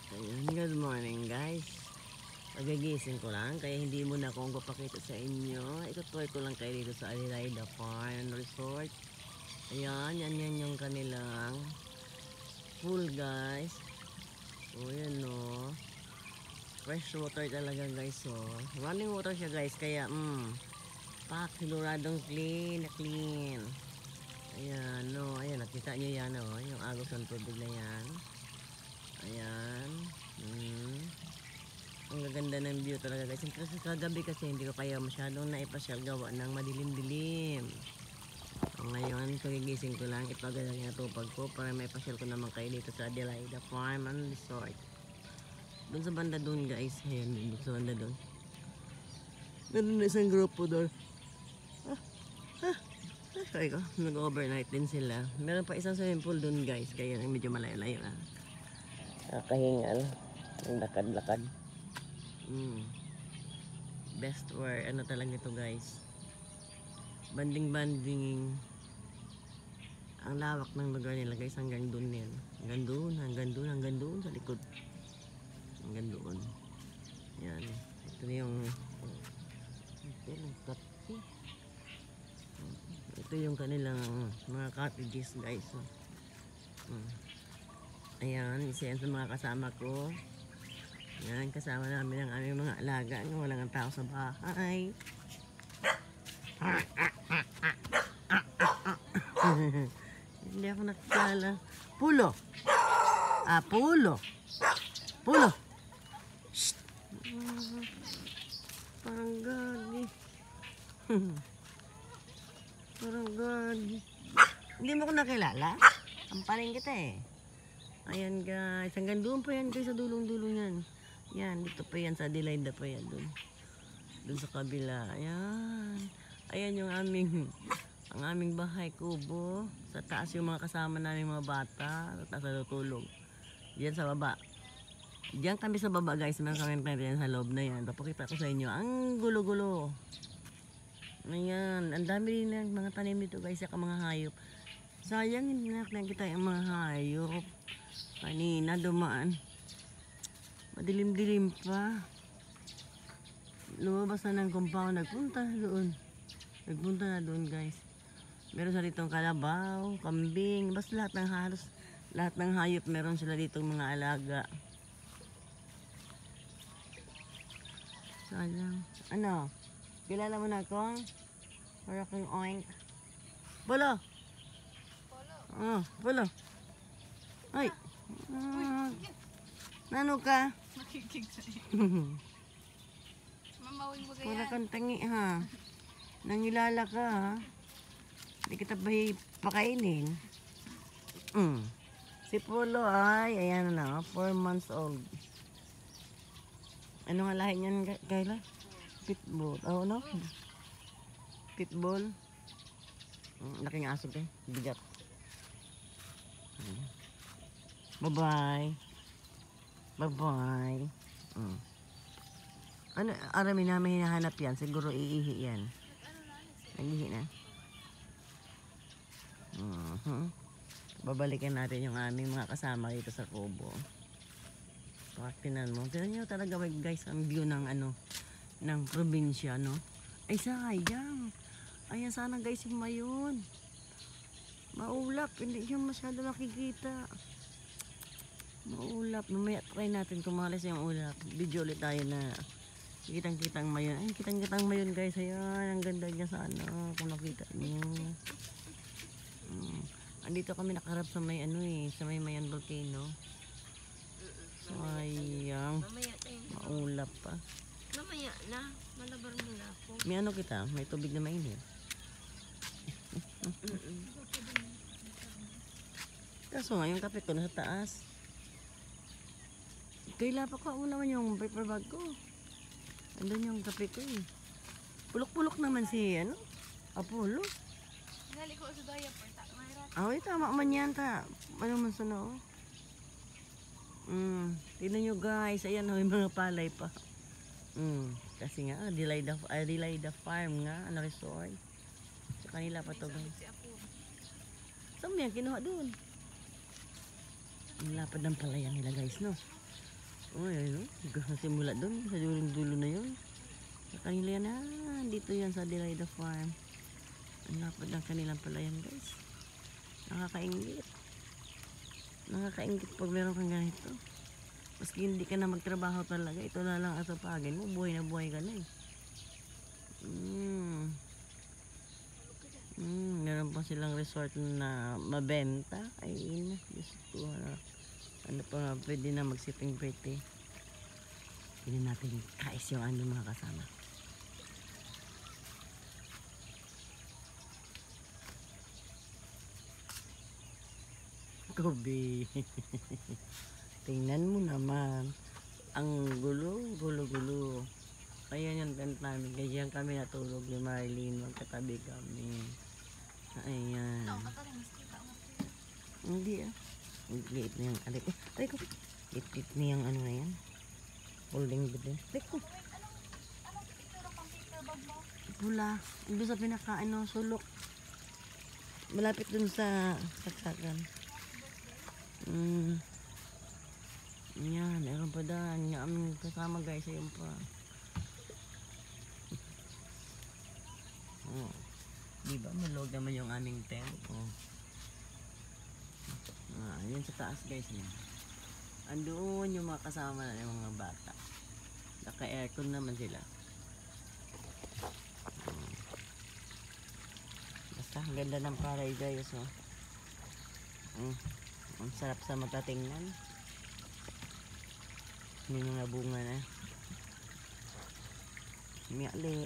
Ayun, good morning guys. Pagigising ko lang kaya hindi muna akong papakita sa inyo. Itutoy ko lang kayo dito sa Adelaida Farm Resort. Ayan, yan yung kanilang pool guys. O yan o. Fresh water talaga guys o. Running water siya guys kaya pak, siguradong clean na clean. Ayan no, ayan nakita nyo yan o. Yung agos ng tubig na yan. Ayan. Ang gaganda ng view talaga guys. Kasi kagabi kasi hindi ko kaya masyadong naipasyal gawa ng madilim-dilim. So, ngayon pagigising ko lang ipaganda yung natupag ko para may pasyal ko naman kayo dito sa Adelaida Farm and Resort. Doon sa banda doon guys. Ayan, doon sa banda doon. Meron na isang grupo doon. Sorry ko, nag-overnight din sila. Meron pa isang swimming pool doon guys. Kaya medyo malayo-layo na. Nakahingal. Ang lakad-lakad. Best wear. Ano talaga ito guys. Banding-banding. Ang lawak ng lugar nila guys. Hanggang doon yan. Hanggang doon sa likod. Hanggang doon. Yan. Ito na yung ito yung kanilang mga cottages guys. Ayan, isa yan sa mga kasama ko. Yan, kasama namin ang aming mga alaga. Walang ang tao sa bahay. Hindi ako nakikala. Pulo! Pulo! Pulo! Shhh! Parang gani. Parang gani. Hindi mo ko nakilala? Ang paling kita eh. Ayan guys, hanggang doon pa yan guys sa dulong-dulong yan. Yan, dito pa yan sa Adelaida pa yan doon. Doon sa kabila. Ayan. Ayan yung ang aming bahay kubo. Sa taas yung mga kasama namin mga bata. Sa taas natutulog. Diyan sa baba. Diyan kami sa baba guys. Meron kami yan sa loob na yan. Papakita ko sa inyo. Ang gulo-gulo. Ayan. Ang dami rin ng mga tanim dito guys. Saka mga hayop. Sayang hindi nakita yung mga hayop. Kanina dumaan. Madilim-dilim pa. Lumabas na ng compound. Nagpunta na doon guys. Meron sa ditong kalabaw, kambing. Basta lahat ng hayop meron sila ditong mga alaga. Sayang. Ano? Kilala mo na ako? Para kang oink. Bolo! Bolo. Ay! Nano ka? Makikig sa'yo. Mamawin mo Para kaya. kang tangi ha. Nangilala ka ha. Hindi kita pakainin. Si Polo ay, ayan na, 4 months old. Ano nga lahi niyan, Kayla? Pitbull. Oh, no? Pitbull. Laking aso eh. Bigat. Bye-bye. Bye-bye. Ano, arami namin hinahanap yan. Siguro iihi yan. Nag-ihi na. Babalikan natin yung aming mga kasama dito sa kubo. Tinan mo. Tinan nyo talaga guys ang view ng ng probinsya, no? Ay sayang. Ayan sana guys yung mayon. Maulap. Hindi siya masyado nakikita. Maulap. Mamaya try natin kung mahalis yung ulap. Video ulit tayo na kitang-kitang mayon. Ay, kitang-kitang mayon guys. Ayan, ang ganda niya sana. Kung nakita niyo. Andito kami nakarap sa may sa may Mayon volcano. Sayang. Maulap pa. Mamaya na. Malabar mo na ako. May kita? May tubig na mainit. Kaso nga yung kape ko nasa taas. Kaila pa ko naman yung paper bag ko. Andun yung kape ko eh. Pulok-pulok naman si Apollo. Ngali ko sa daya pa. Ay, tama man yan ta. Ano man sa tignan nyo guys. Ayan may mga palay pa. Kasi nga Adelaida Farm nga. Resort. Sa kanila pa to guys. Saan mo yan kinuha doon? Ang lapad ng palayan nila guys, no? Oh, ayun, simula doon, sa dulo na yun. Sa kanila yan, dito yan sa Adelaida Farm. Ang lapad ng kanilang palayan, guys. Nakakaingit. Nakakaingit pag meron kang ganito. Maski hindi ka na magtrabaho talaga, ito na lang ang sapagin mo, buhay na buhay ka na eh. Meron pa silang resort na mabenta. Ay, Diyos ko, ano pa nga, pwede na mag-sitting pretty. Pwede natin kais yung aming mga kasama. Kobe. Tingnan mo naman. Ang gulo. Ayan yung tent namin. Kaya kami natulog ni Marlene. Magkatabi kami. Ayan. Hindi ah. Liit na yung aray ko. Liit na yung ano na yan. Folding bed din. Aray ko. Pula. Doon sa pinaka sulok. Malapit dun sa saksakan. Yan. Meron pa daan. Yung aming kasama guys. Ayun pa. Oh. Diba? Malog naman yung aming tent. Oh. Yan sa taas guys yan. Andoon yung mga kasama na yung mga bata. Naka-aircon naman sila. Basta ang ganda ng paradise oh. Ang sarap sa mata tingnan. May mga bunga na. Miyali.